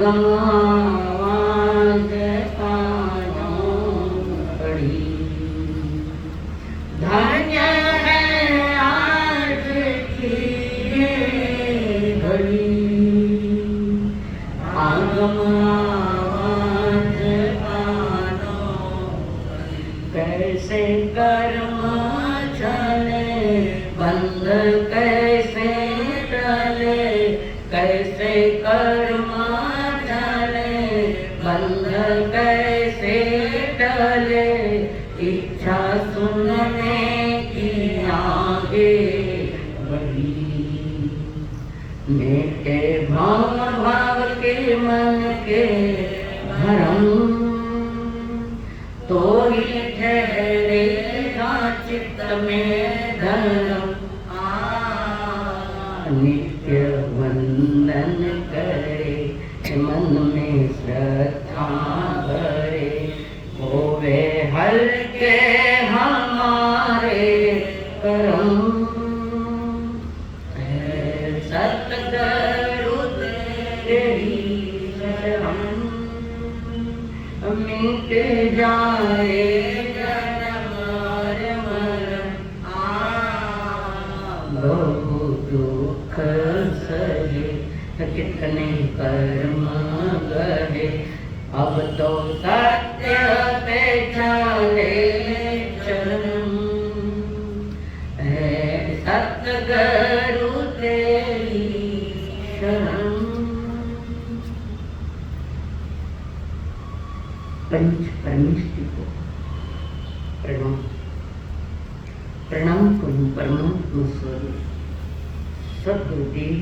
आगमावाज कानों पड़ी, धन्य है आज की ये घड़ी। आगमावाज कानों कैसे कर्म चले, बंध कैसे टले, कैसे कर्म चले, बंध कैसे टले। इच्छा सुनने की आगे बढ़ी, मेरे भाव भाव के मन के भरम, तो ही ठहरेगा चित्त में धर्म। नित्य वंदन करे, मन में श्रद्धा भरे, होवे हल्के हमारे करम। सतगुरु तेरी शरण, मिट जाए जन्म और मरण। बहु दुख सहे, कितने कर्म गहे, अब तो सत्य पे चले चरण। है सतगुरु तेरी शरण। पंच परमेष्टि को प्रणाम। प्रणाम करूं परमात्मा स्वरूप सद्गुरुदेव,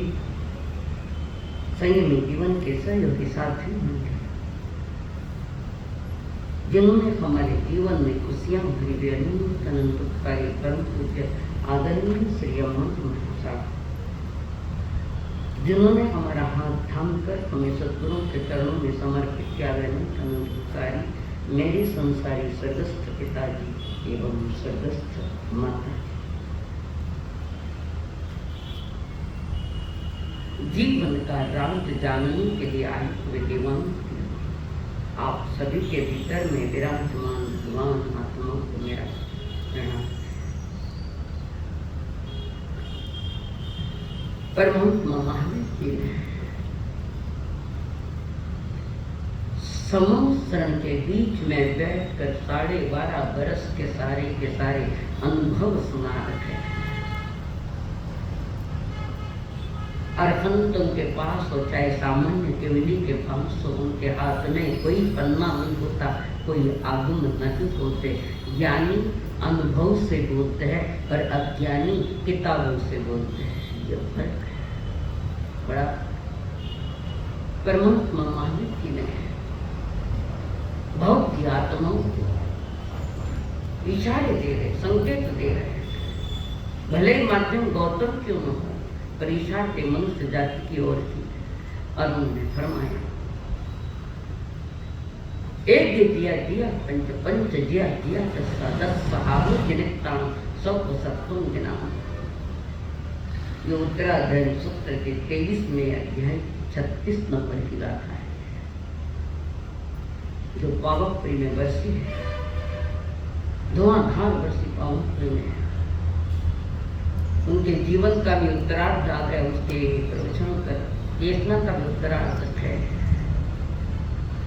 संयमी जीवन के सहयोगी साथी होंगे, जिन्होंने हमारे जीवन में खुशियां भरी हुई अनंत अनंतकारी परम पूज्य आदरणीय श्री अम्मा साहब, जिन्होंने हमारा हाथ थामकर हमें सद्गुरुओं के चरणों में समर्पित किया। अनंतकारी मेरे संसारी स्वर्गस्थ पिताजी एवं स्वर्गस्थ माता जी, जीवन का राज जानने के लिए आए हुए देवान, आप सभी के भीतर में विराजमान भगवान आत्माओं को मेरा प्रणाम। परमात्मा महावीर जी ने संवत्सरण के बीच में बैठकर 12.5 बरस के सारे अनुभव सुना रखे। अरहंतों के पास हो चाहे सामान्य केवली के पास हो, उनके हाथ में कोई पन्ना नहीं होता, कोई आगम नहीं होते। ज्ञानी अनुभव से बोलते हैं और अज्ञानी किताबों से बोलते हैं। ये फर्क है बड़ा। परमात्मा महावीर जी ने भौतिक आत्माओं को इशारे दे रहे, संकेत दे रहे, भले माध्यम गौतम क्यों न हो, पर इशारे मनुष्य जाति की ओर की। और उन्होंने फरमाया, एक दिया दिया पंच पंच जिया दिया 10 सहाबो जिनितान सब सत्तुम गिनाम। ये उत्तराध्याय सूत्र के 23वें अध्याय 36 नंबर की गाथा है, जो पावकपुरी में बरसी है, धुआंधार बरसी पावकपुरी में। उनके जीवन का भी उत्तरार्ध आ गया, उसके प्रवचनों का चेतना का भी उत्तरार्ध है।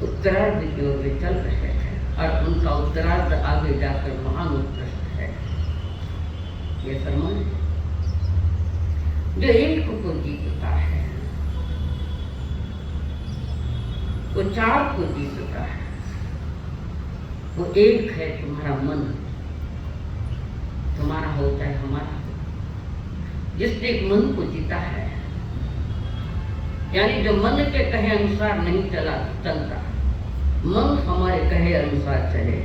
उत्तरार्ध की ओर वे चल रहे हैं और उनका उत्तरार्ध आगे जाकर महान उत्कृष्ट है। ये फरमान जो एक को जीतता है वो 4 को जीतता है। वो एक है तुम्हारा मन, तुम्हारा होता है हमारा। जिसने मन को जीता है, यानी जो मन के कहे अनुसार नहीं चलता, मन हमारे कहे अनुसार चले,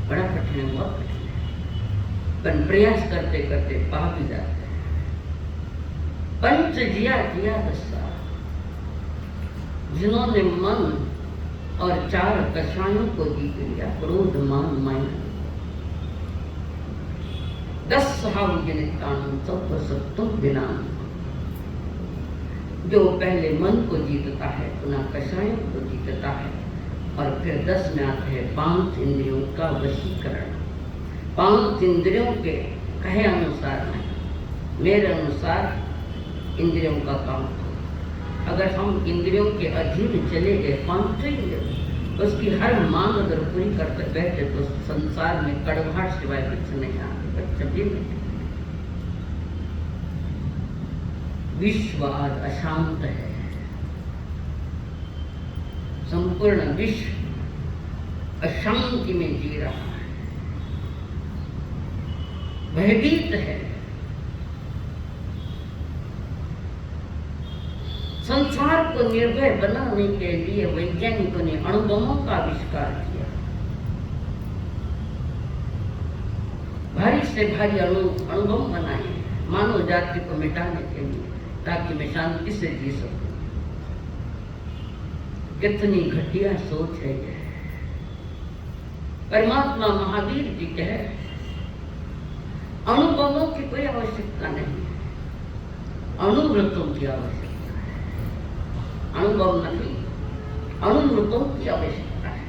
बड़ा कठिन है, बहुत कठिन है, पर प्रयास करते करते पा भी जाते हैं। पंच जिया जिया दस्सा, जिन्होंने मन और 4 कषायों को जीत लिया, क्रोध मान माया, 10 सहाबो जिनितान सब सत्तुम गिनाम। जो पहले मन को जीतता है पुनः कषायों को जीतता है। और फिर 10 में आते हैं 5 इंद्रियों का वशीकरण। 5 इंद्रियों के कहे अनुसार नहीं, मेरे अनुसार इंद्रियों का काम। अगर हम इंद्रियों के अधीन चले गए 5 इंद्रियों, उसकी हर मांग अगर पूरी करते बैठे तो संसार में कड़वाहट सिवाय कुछ नहीं आते। कभी नहीं। विश्व आज अशांत है, संपूर्ण विश्व अशांति में जी रहा है, भयभीत है। संसार को निर्भय बनाने के लिए वैज्ञानिकों ने अणुबमों का आविष्कार किया। भारी से भारी अणुबम बनाए मानव जाति को मिटाने के लिए, ताकि मैं शांति से जी सकूं। कितनी घटिया सोच है यह। परमात्मा महावीर जी कहे अणुबमों की कोई आवश्यकता नहीं है, अणुव्रतों की आवश्यकता। अनुभव नहीं, अणुव्रतों की आवश्यकता है।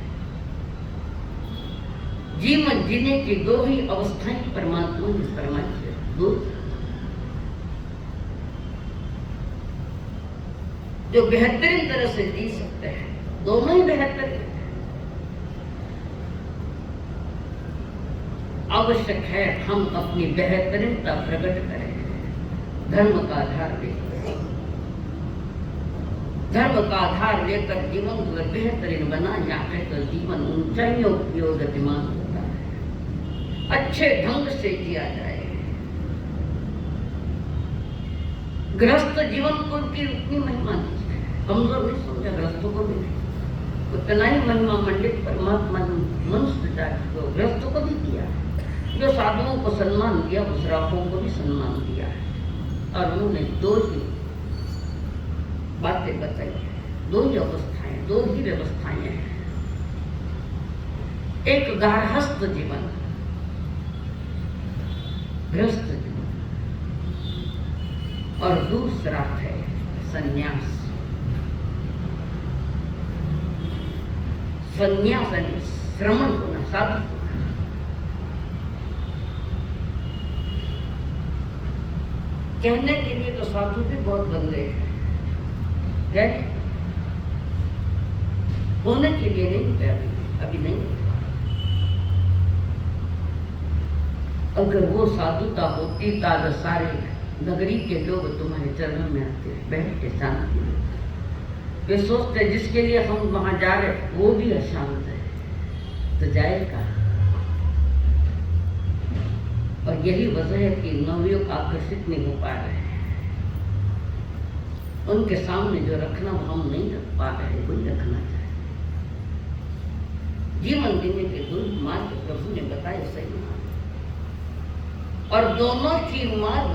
जीवन जीने की 2 ही अवस्थाएं परमात्मा ने फरमाई है। 2 जो बेहतरीन तरह से जी सकते हैं, दोनों ही बेहतरीन। आवश्यक है हम अपनी बेहतरीनता प्रकट करें, धर्म का आधार लेकर। धर्म का आधार लेकर जीवन को बेहतरीन बनाया है तो जीवन ऊंचाइयों की ओर गतिमान होता है। अच्छे ढंग से जिया जाए। गृहस्थ जीवन को की उतनी महिमा नहीं, कमजोर नहीं समझा, गृहस्थों को भी नहीं। उतना ही महिमा मंडित परमात्मा ने मनुष्य जाति को, गृहस्थों को भी दिया है। जो साधुओं को सम्मान दिया, उस राखों को भी सम्मान दिया है। और उन्होंने 2 ही बातें बताई है, 2 ही अवस्थाएं, 2 ही व्यवस्थाएं हैं। एक गार्हस्थ जीवन, गृहस्थ जीवन, और दूसरा है संन्यास। संन्यास यानी श्रमण होना, साधु होना। कहने के लिए तो साधु भी बहुत बन गए हैं, होने के लिए नहीं, अभी नहीं। अगर वो साधुता होती तो सारे नगरी के लोग तुम्हारे चरणों में आते, बैठते शांति में। वे सोचते जिसके लिए हम वहां जा रहे वो भी अशांत है, तो जाएगा। और यही वजह है कि नवयुवक आकर्षित नहीं हो पा रहे हैं। उनके सामने जो रखना हम नहीं रख पा रहे, वही रखना चाहिए। जीवन जीने के 2 मार्ग प्रभु ने बताए, सही मार्ग। और दोनों की मार्ग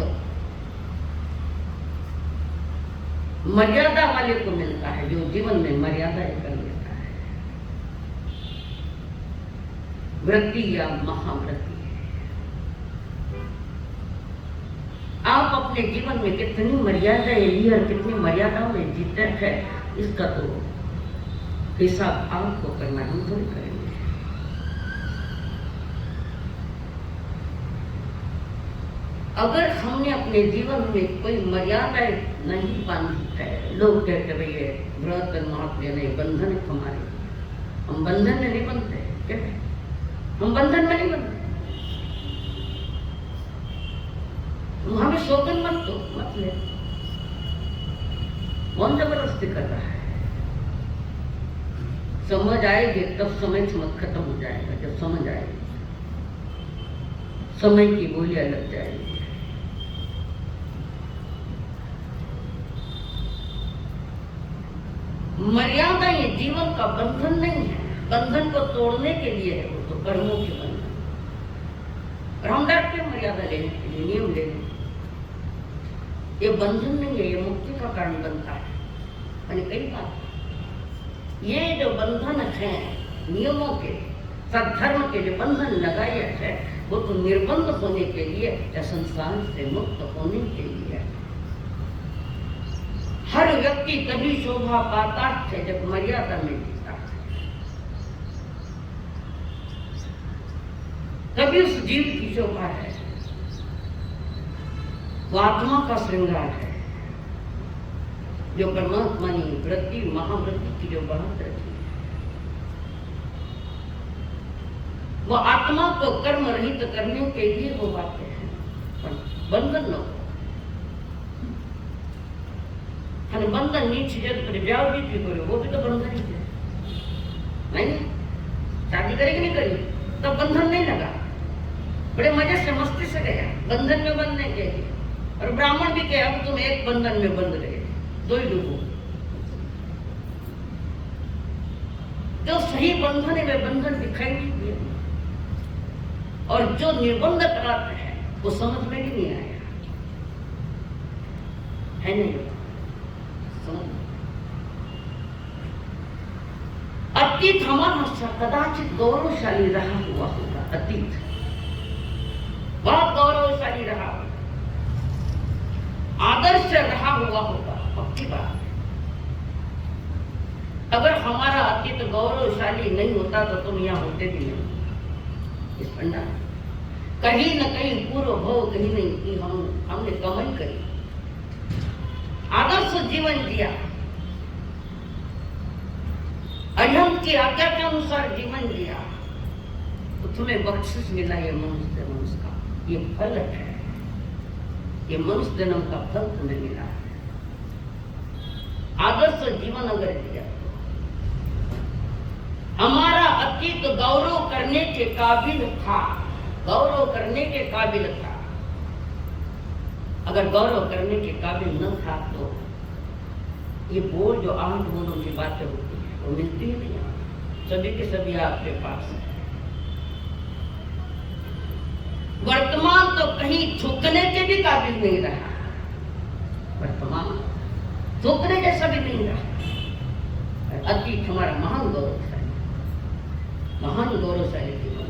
मर्यादा वाले को मिलता है, जो जीवन में मर्यादा कर लेता है। वृत्ति या महावृत्ति। आप अपने जीवन में कितनी मर्यादाएं ली और कितनी मर्यादाओं में जीते हैं, इसका तो हिसाब आपको करना, हम थोड़ी करेंगे। अगर हमने अपने जीवन में कोई मर्यादाएं नहीं बांधी है, लोग कहते भाई ये व्रत महात्म्य नहीं, बंधन है हमारे, हम बंधन में नहीं बनते, कहते हम बंधन में नहीं बनते। वहां भी शोधन मत दो, मत ले। कौन जबरदस्ती कर रहा है? समझ आएगी तब समय खत्म हो जाएगा। जब समझ आएगी, समय की बोलियां लग जाएगी। मर्यादा ये जीवन का बंधन नहीं है, बंधन को तोड़ने के लिए है, वो तो कर्मों के बंधन। और हम डरते मर्यादा लेने के लिए, नियम लेने। ये बंधन नहीं है, ये मुक्ति का कारण बनता है। मैंने कई बार ये जो बंधन है नियमों के, सद्धर्म के जो बंधन लगाए है, वो तो निर्बंध होने के लिए या संसार से मुक्त होने के लिए। हर व्यक्ति तभी शोभा पाता है जब मर्यादा में जीता है, तभी उस जीव की शोभा है। वो आत्मा का श्रृंगार है जो परमात्मा ने वृत्ति महावृत्ति की जो बात रखी है। वो आत्मा को कर्म रहित करने के लिए वो बातें हैं, बंधन न हो। बंधन नीच जग पर जाओ भी की करो, वो भी तो बंधन ही है। नहीं शादी करेगी नहीं करी तब बंधन नहीं लगा, बड़े मजे से मस्ती से गया बंधन में बंधने के लिए। और ब्राह्मण भी कहे अब तुम एक बंधन में बंध रहे, दो ही डूबो। जो सही बंधन में बंधन दिखाई नहीं दिए, और जो निर्बंध कराते हैं वो समझ में भी नहीं आया है। नहीं अतीत हमारा कदाचित गौरवशाली रहा हुआ होगा, अतीत बहुत गौरवशाली रहा होगा, आदर्श रहा हुआ होगा, पक्की बात। अगर हमारा अतीत गौरवशाली नहीं होता तो तुम यहाँ होते भी नहीं। इस पंडा कहीं न कहीं पूर्व भव कहीं नहीं कि हमने कमाई करी, आदर्श जीवन जिया, अरिहंत की आज्ञा के अनुसार जीवन जिया, तो तुम्हें बख्शिश मिला ये मनुष्य वंश का, ये फल है, ये मनुष्य जन्म का फल तुम्हें मिला है। आदर्श जीवन अगर जिया, हमारा अतीत गौरव करने के काबिल था, गौरव करने के काबिल था। अगर गौरव करने के काबिल न था तो ये बोल जो 8 बोलों की बातें होती है वो मिलती ही नहीं। सभी के सभी आपके पास है। वर्तमान तो कहीं थूकने के भी काबिल नहीं रहा, वर्तमान थूकने जैसा भी नहीं रहा। अतीत हमारा महान गौरवशाली, महान गौरवशाली जीवन,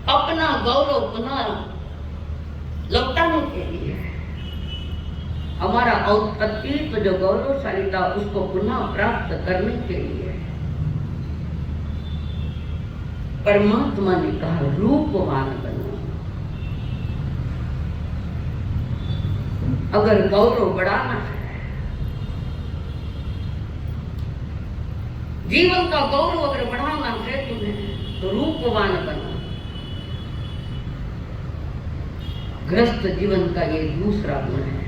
अपना गौरव पुनः लौटाने के लिए, हमारा अतीत जो गौरवशाली था उसको पुनः प्राप्त करने के लिए परमात्मा ने कहा रूपवान बनो। अगर गौरव बढ़ाना है, जीवन का गौरव अगर बढ़ाना है तुम्हें, तो रूपवान बनो। ग्रस्त जीवन का ये दूसरा गुण है।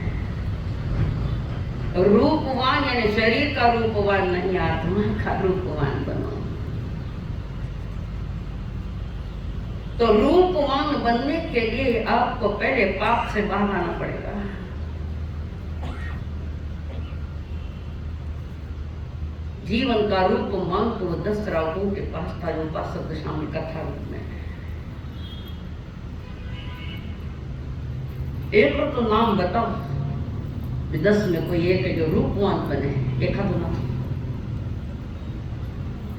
रूपवान यानी शरीर का रूपवान नहीं, आत्मा का रूपवान बनो। तो रूपवान बनने के लिए आपको पहले पाप से बाहर आना पड़ेगा। जीवन का रूपवान तो 10 रावों के पास था, जो उपासक दशा में कथा रूप में। एक तो नाम बताओ, 10 में कोई एक है जो रूपवान बने, एक दो नाम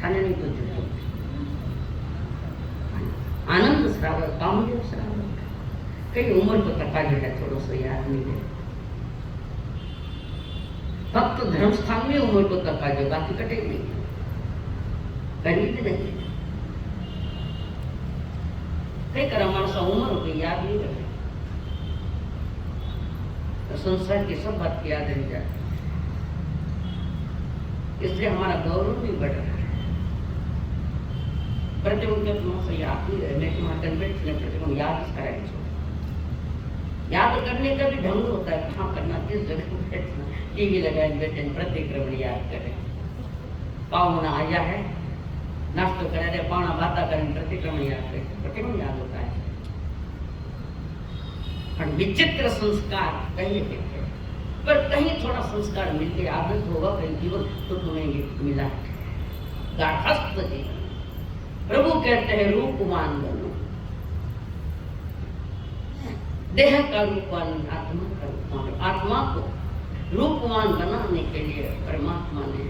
खाने नहीं तो जुटे। आनंद श्रावक, कामदेव श्रावक, कई उम्र को तका जो है थोड़ा सा याद नहीं है। भक्त धर्मस्थान में उम्र को तका जो, बाकी कटे नहीं, करीब नहीं। कई करा मानसा उम्र हो गई याद नहीं रहे, तो संसार की सब बात की याद रह जाती है। इसलिए हमारा गौरव भी बढ़ रहा है। प्रतिगुण के तुमसे याद नहीं रहे, मैं तुम्हारा कन्वेंट ने प्रतिगुण याद कराए। याद करने का भी ढंग होता है, कहाँ करना, किस जगह बैठना। टीवी लगाए बैठे प्रतिक्रमण याद करें, पावना आया है नाश्तो करा रहे, पावना बाता करें, प्रतिक्रमण याद करें, प्रतिक्रमण याद होता है। विचित्र संस्कार कहीं देखे, पर कहीं थोड़ा संस्कार मिलके आदत होगा, कहीं जीवन तो तुम्हें ये मिला है गाढ़स्थ जीवन। प्रभु कहते हैं रूपवान बनो, देह का रूपवान, आत्मा का रूपवान। आत्मा को रूपवान बनाने के लिए परमात्मा ने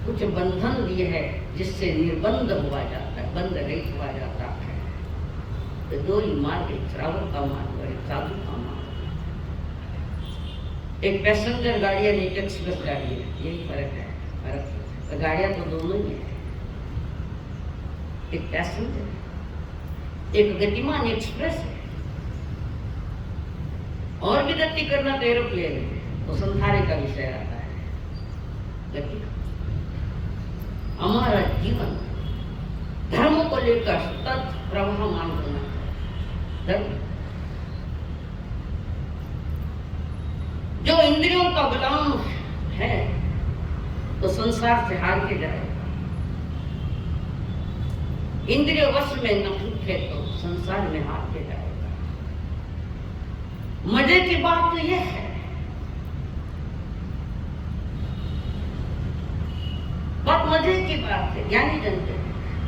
कुछ बंधन दिए है, जिससे निर्बंध हुआ जाता है, बंध रहित हुआ जाता है। तो 2 ही मार्ग, एक श्रावक का मार्ग और एक साधु का मार्ग। एक पैसेंजर गाड़ी है, एक एक्सप्रेस गाड़ी है, यही फर्क है। फर्क गाड़ियां तो दोनों ही है, एक पैसेंजर, एक गतिमान एक्सप्रेस है। और भी गति करना तो एरोप्लेन है, तो संसारी का विषय आता है गति। हमारा जीवन धर्म को लेकर सतत प्रवाहमान होना चाहिए। धर्म जो इंद्रियों का गुलाम है तो संसार से हार के जाएगा। इंद्रिय वश में न है तो संसार में हार के जाएगा। मजे की बात तो यह है, बहुत मजे की बात है, ज्ञानी जनते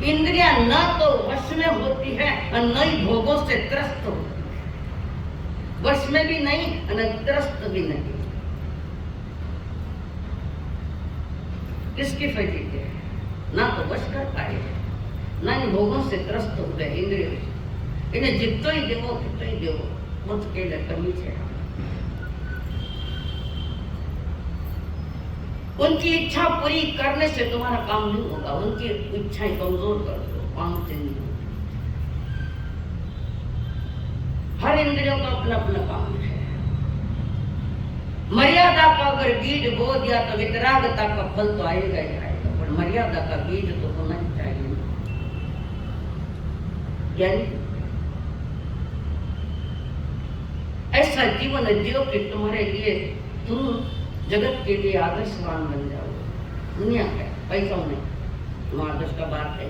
इंद्रियां न तो वश में होती है और न ही भोगों से त्रस्त होती है। वश में भी नहीं और त्रस्त भी नहीं। किसकी फजीत है? ना तो वश कर पाए, ना ही भोगों से त्रस्त हो गए इंद्रियों से। इन्हें जितो ही देवो कितो ही देवो मुझके लिए कमी है। उनकी इच्छा पूरी करने से तुम्हारा काम नहीं होगा। उनकी इच्छाएं कमजोर कर दो, काम से नहीं होगा। हर इंद्रियों का अपना अपना काम है। मर्यादा का अगर बीज बो दिया तो वितरागता का फल तो आएगा ही आएगा, पर मर्यादा का बीज तो होना ही चाहिए। यानी ऐसा जीवन जियो कि तुम्हारे लिए, तुम जगत के लिए आदर्शवान बन जाओ। दुनिया का पैसा नहीं, तुम आदर्श का बात है।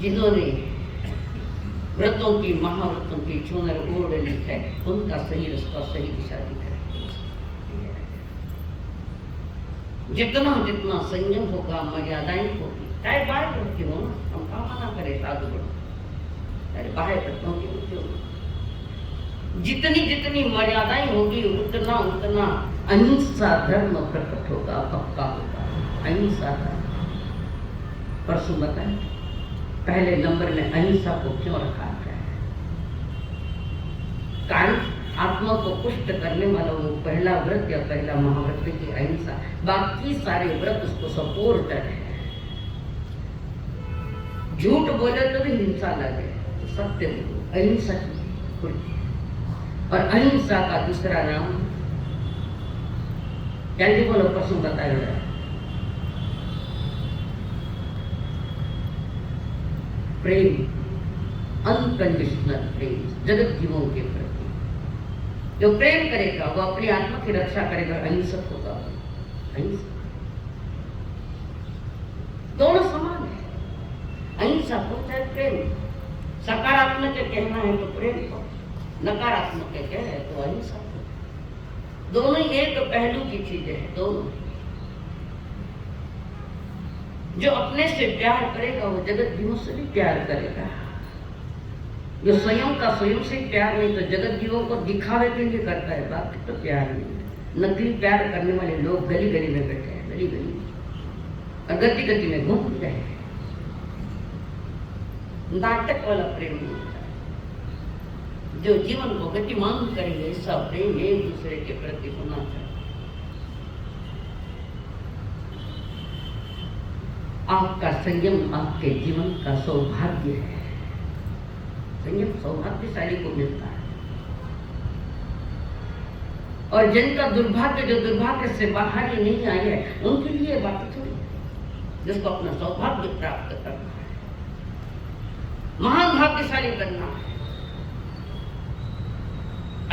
जिन्होंने व्रतों की, महाव्रतों की चुनर ओढ़ ली है, उनका सही रास्ता, सही दिशा दिख रही है। जितना जितना संयम होगा, मर्यादाएं होगी, चाहे बाहर व्रत की हो ना, हम कहाँ मना करें साधु गुण, चाहे बाहर व्रतों की होती हो। जितनी जितनी मर्यादाएं होगी उतना उतना अहिंसा धर्म प्रकट होगा, पक्का होगा। अहिंसा धर्म परसों बताएं, पहले नंबर में अहिंसा को क्यों रखा गया है? कारण आत्मा को पुष्ट करने वाला वो पहला व्रत या पहला महाव्रत की अहिंसा, बाकी सारे व्रत उसको सपोर्ट है। झूठ बोले तो भी हिंसा लगे, तो सत्य बोलो, अहिंसा की। और अहिंसा का दूसरा नाम जल्दी बोलो, परसों बताया, प्रेम, अनकंडीशनल प्रेम जगत जीवों के प्रति। जो प्रेम करेगा वो अपनी आत्मा की रक्षा करेगा, अहिंसक होगा। अहिंसा दोनों समान है। अहिंसा को चाहे प्रेम, सकारात्मक कहना है तो प्रेम को, नकारात्मक कह रहे तो अहिंसा। दोनों ही एक पहलू की चीजें हैं। दोनों जो अपने से प्यार करेगा वो जगत जीवों से भी प्यार करेगा। जो स्वयं का स्वयं से प्यार नहीं तो जगत जीवों को दिखावे के लिए करता है, बाकी तो प्यार नहीं। नकली प्यार करने वाले लोग गली गली में बैठे हैं, गली गली और गति गति में घूम रहे हैं। नाटक वाला प्रेम नहीं होता। जो जीवन को गतिमान करेंगे, ऐसा प्रेम एक दूसरे के प्रति होना चाहिए। आपका संयम आपके जीवन का सौभाग्य है। संयम सौभाग्यशाली को मिलता है। और जिनका दुर्भाग्य, जो दुर्भाग्य से बाहर ही नहीं आए हैं, उनके लिए बात थोड़ी, जिसको अपना सौभाग्य प्राप्त करना है, महान भाग्यशाली बनना है।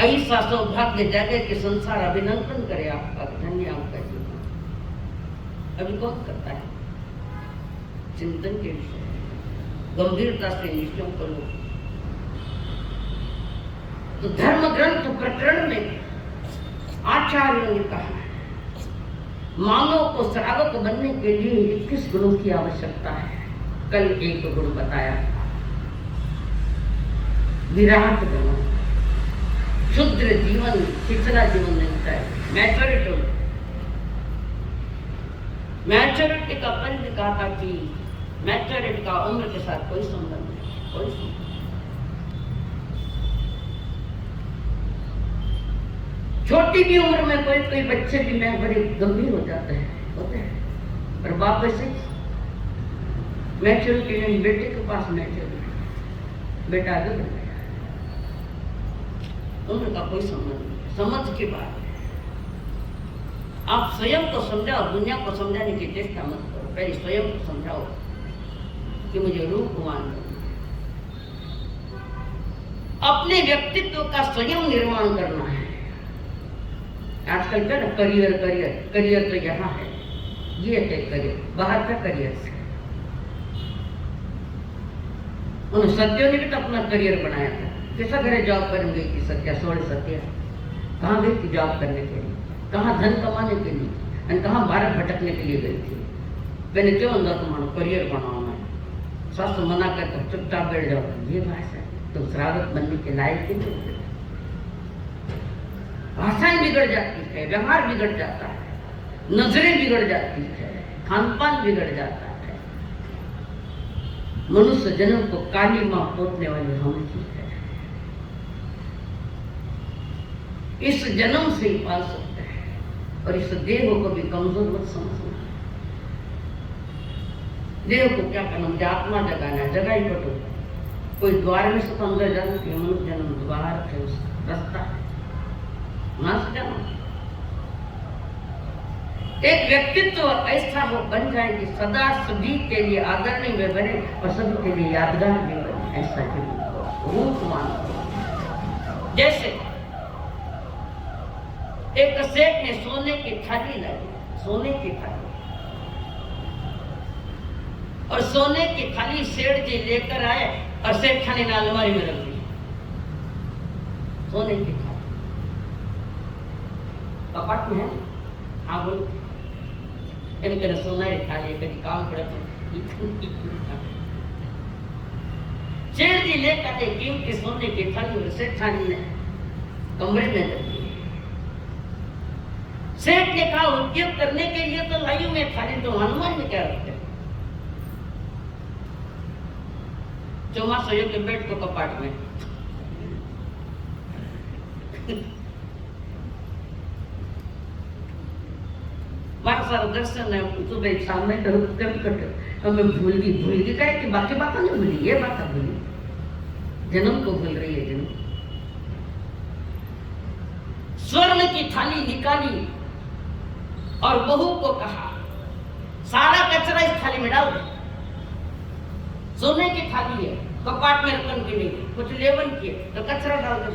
ऐसा सौभाग्य जागे कि संसार अभिनंदन करे आपका, धन्य आपका जीवन। अभी कौन करता है? चिंतन के विषय, गंभीरता से विषयों को लो। तो धर्म ग्रंथ प्रकरण में आचार्यों ने कहा है, मानव को श्रावक बनने के लिए 21 गुणों की आवश्यकता है। कल एक गुण बताया, विराट बनो, शुद्र जीवन, पिछला जीवन नहीं चाहिए। मैच्योरिटी का पंच कहा था कि मैच्योरिटी का उम्र के साथ कोई संबंध नहीं, कोई संबंध। छोटी भी उम्र में कोई कोई बच्चे भी में बड़े गंभीर हो जाते हैं, होते हैं। पर बाप ऐसे मैच्योरिटी नहीं, बेटे के पास मैच्योरिटी, बेटा आगे बढ़ गया, उनका कोई संबंध नहीं। समझ की बात है, आप स्वयं को समझाओ, दुनिया को समझाने की चेष्टा मत करो, पहले स्वयं को समझाओ कि मुझे रूपवान करना, अपने व्यक्तित्व का स्वयं निर्माण करना है। आजकल क्या ना, करियर करियर करियर तो यहाँ है, ये थे करियर, बाहर का करियर से। उन सत्यों ने भी तो अपना करियर बनाया था, कैसा घरे जॉब करने गई थी सत्या, 16 सत्या कहाँ गई थी जॉब करने के लिए, कहाँ धन कमाने के लिए, और कहाँ भारत भटकने के लिए गई थी। मैंने क्यों अंदर तुम्हारा करियर बनाओ, मैं सास मना कर चुपचाप बैठ जाओ, ये भाषा तो श्रावक बनने के लायक ही नहीं। भाषाएं बिगड़ जाती है, व्यवहार बिगड़ जाता है, नजरें बिगड़ जाती है, खानपान बिगड़ जाता है। मनुष्य जन्म को काली मां पोतने वाली हम ही है, इस जन्म से ही पाल सकते हैं। और इस देह को भी कमजोर मत समझना। देह को क्या करना, मुझे आत्मा जगाना है, जगा ही पटो। कोई द्वार में से तो अंदर जाना कि मनुष्य जन्म द्वार है, उस रास्ता है, ना से जाना। एक व्यक्तित्व ऐसा हो बन जाए कि सदा सभी के लिए आदरणीय में बने और सभी के लिए यादगार भी बने, ऐसा रूपवान। जैसे एक सेठ ने सोने की थाली लाई, सोने की थाली, और सोने की थाली सेठ जी लेकर आए और सेठ खाने ने अलमारी में रख दी। सोने की थाली कपाट में है, हाँ बोलो, इनके सोनारी थाली कभी काम पड़े सेठ जी लेकर आए कीमती सोने की थाली, सेठ खाने ने कमरे में रख दी। सेठ ने कहा उपयोग करने के लिए तो लाई में थाली, तो हनुमान में क्या रखते, चौमासों के बेड को कपाट में। बात सारा दर्शन है, सुबह सामने हमें भूल गई कहे कि बाकी बात नहीं भूली, ये बात भूली, जन्म को भूल रही है। जन्म स्वर्ण की थाली निकाली और बहू को कहा सारा कचरा इस थाली में डाल दे। सोने की थाली है, कपाट में रखन की नहीं, कुछ लेवन किए तो कचरा डाल दे।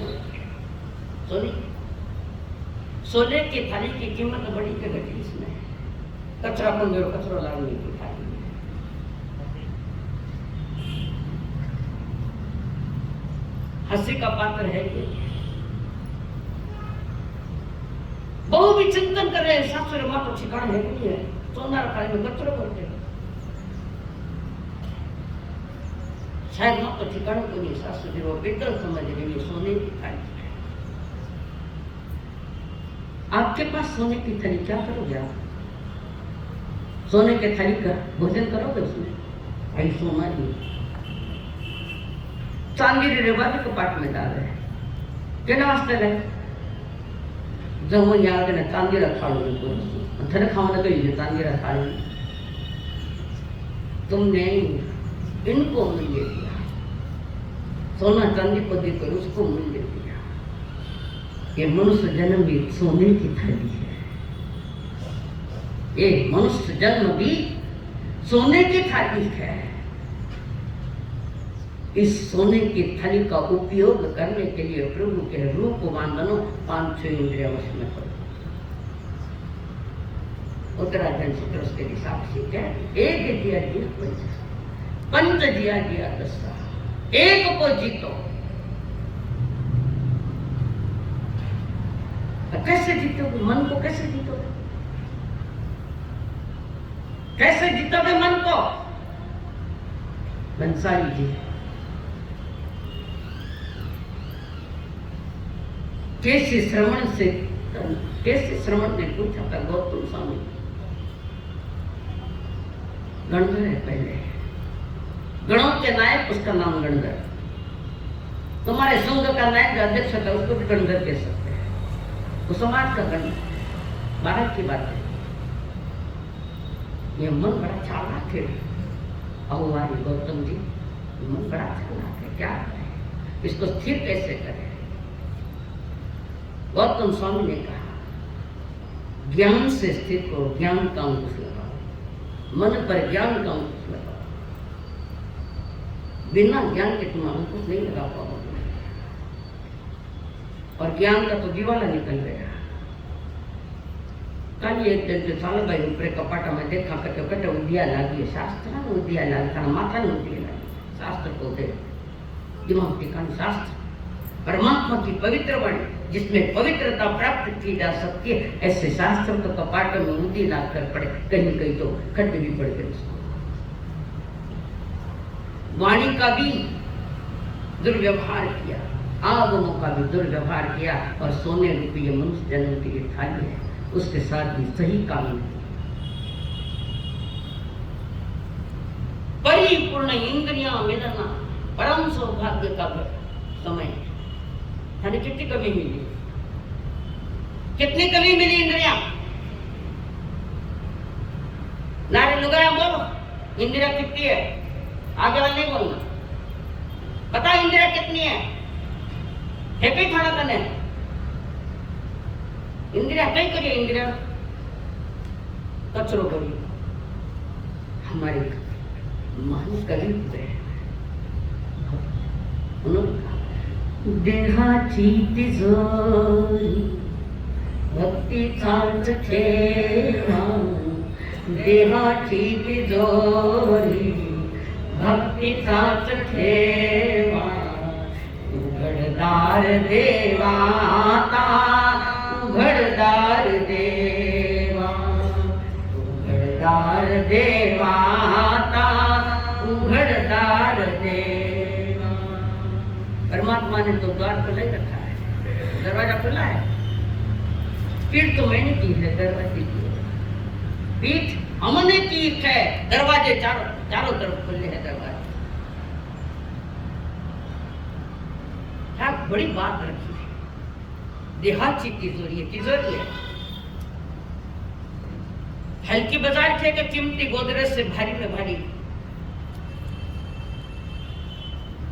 सोने की थाली की कीमत बड़ी के घटी, इसमें कचरा बन गया, कचरा लाने की थाली। हंसी का पात्र है ये। बहु भी चिंतन कर रहे हैं, सासुर माँ तो ठिकाना है नहीं है, सोना थाली में कचरा करते हैं, शायद माँ तो ठिकाना को नहीं, सासुर वो पितल समझ रही है सोने की थाली। आपके पास सोने की थाली, क्या करोगे आप? सोने के थाली का भोजन करोगे उसमें? आई सोना नहीं, चांदी रेवा भी कपाट में डाल रहे हैं, क्या वास्ते रहे जब वो याद है चांदी रखा लो, धन खाने तो ये चांदी रखा लो। तुमने इनको मूल्य दिया, सोना चांदी को देकर उसको मूल्य दिया। ये मनुष्य जन्म भी सोने की थाली है, ये मनुष्य जन्म भी सोने की थाली है। इस सोने की थाली का उपयोग करने के लिए प्रभु के रूपवान बनो, 5-6 इंद्रिया वश में करो। उत्तराखंड सूत्र उसके हिसाब से क्या, एक दिया पंच दिया 10, एक को जीतो। कैसे जीतोगे मन को? कैसे जीतोगे? कैसे जीतोगे मन को? बंसारी जी कैसे श्रवण ने पूछा था गौतम स्वामी, गणधर है पहले, गणों के नायक, उसका नाम गणधर। तुम्हारे संघ का नायक अध्यक्ष था, उसको भी गणधर कह सकते हैं। वो समाज का गण, भारत की बात है। ये मन बड़ा चालाक है। अहुवारी गौतम जी, मन बड़ा चालाक है, क्या करें, इसको स्थिर कैसे करें। गौतम स्वामी ने कहा ज्ञान से स्थिर करो, ज्ञान का अंकुश लगाओ, मन पर ज्ञान का अंकुश लगाओ। बिना ज्ञान के तुम अंकुश नहीं लगा पाओगे। और ज्ञान का तो दिवाला निकल गया। कल एक दिन साल भाई ऊपर कपाटा में देखा कटे उद्या लागी, शास्त्र उद्या लागी, माथा ने उद्या लागी, शास्त्र को दे दिमाग टिकाने, शास्त्र परमात्मा की पवित्र वाणी जिसमें पवित्रता प्राप्त की जा सकती है, ऐसे शास्त्र तो कपाट में उद्या ला कर पड़े, कहीं कहीं तो खड्डे भी पड़ गए। वाणी का भी दुर्व्यवहार किया, आगमों का भी दुर्व्यवहार किया, और सोने रूपी मनुष्य जन्म की ये थाली है, उसके साथ भी सही काम नहीं। परिपूर्ण इंद्रियां मिलना परम सौभाग्य का समय। हमें कितनी कमी मिली, कितनी कमी मिली इंद्रियां। नारी लुगाया बोलो इंद्रिया कितनी है, आगे वाले नहीं बोलना, पता इंद्रिया कितनी है कई खाना करने इंद्रिया कई करिए, इंद्रिया कचरो करिए। हमारे महान कवि देहाची तिजोरी भक्तीचाच ठेवा, देहाची तिजोरी भक्तीचाच ठेवा, उघडदार देवाता उघडदार देवा, उघडदार देवाता उघडदार देवा। परमात्मा ने तो द्वार खुला ही रखा है, दरवाजा खुला है। पीठ तो मैंने की है, दरवाजे की पीठ हमने की है, दरवाजे चारों तरफ खुले हैं दरवाजे। क्या बड़ी बात रखी है, देहाची तिजोरी है, तिजोरी है। हल्की बाजार थे कि चिमटी गोदरेज से भारी में भारी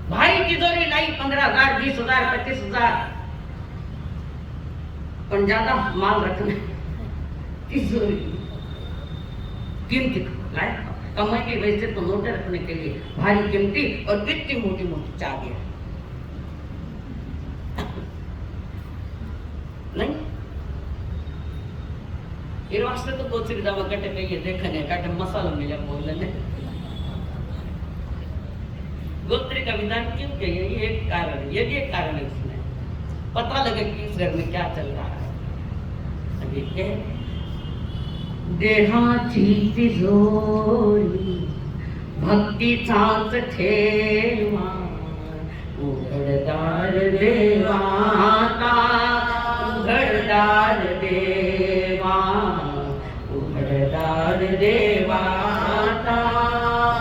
भारी तिजोरी लाई 15,000 20,000 25,000, पर ज्यादा माल रखना तिजोरी कीमती लाए। कमाई की वजह से तो नोटे रखने के लिए भारी कीमती और इतनी मोटी मोटी चाबियां नहीं। ये वास्ते तो गोचरी दावा कटे पे ये देखने काटे मसाला मिला बोलने गोत्री का विधान क्यों किया, ये एक कारण है, ये भी एक कारण है। इसमें पता लगे कि इस घर में क्या चल रहा है। अभी क्या देहाची तिजोरी भक्तीचाच ठेवा, उघडदार देवाता उघडदार देवा, उघडदार देवाता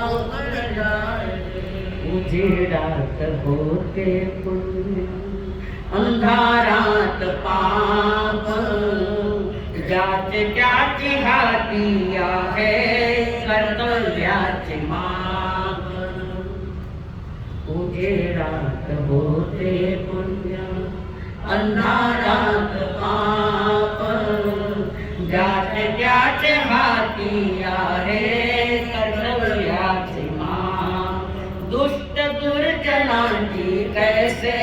उघडदार देवा। उजेडात होते पुण्य अंधारात पाप, ज्याचे त्याची हाती आहे कर्तव्याची माग। उजेडात होते पुण्य अंधारात पाप, ज्याचे त्याचे हाती आहे कर्तव्याची माग। दुष्ट दुर्जनांची कैसे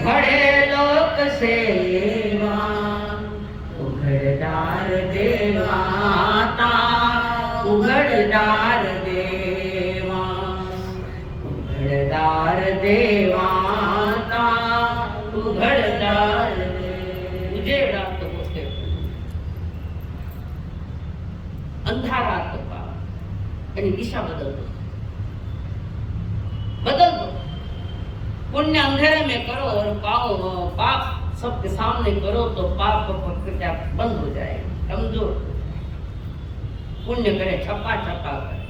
घडे लोक सेवा, उघडदार देवाता उघडदार देवा, उघडदार देवाता उघडदार देवा। उजेडात होते अंधारात पाप, यानी दिशा बदलतो बदलतो। पुण्य अंधेरे में करो और पाप सबके सामने करो तो पाप प्रक्रिया बंद हो जाए, कमजोर। पुण्य करे छपा छपा करे,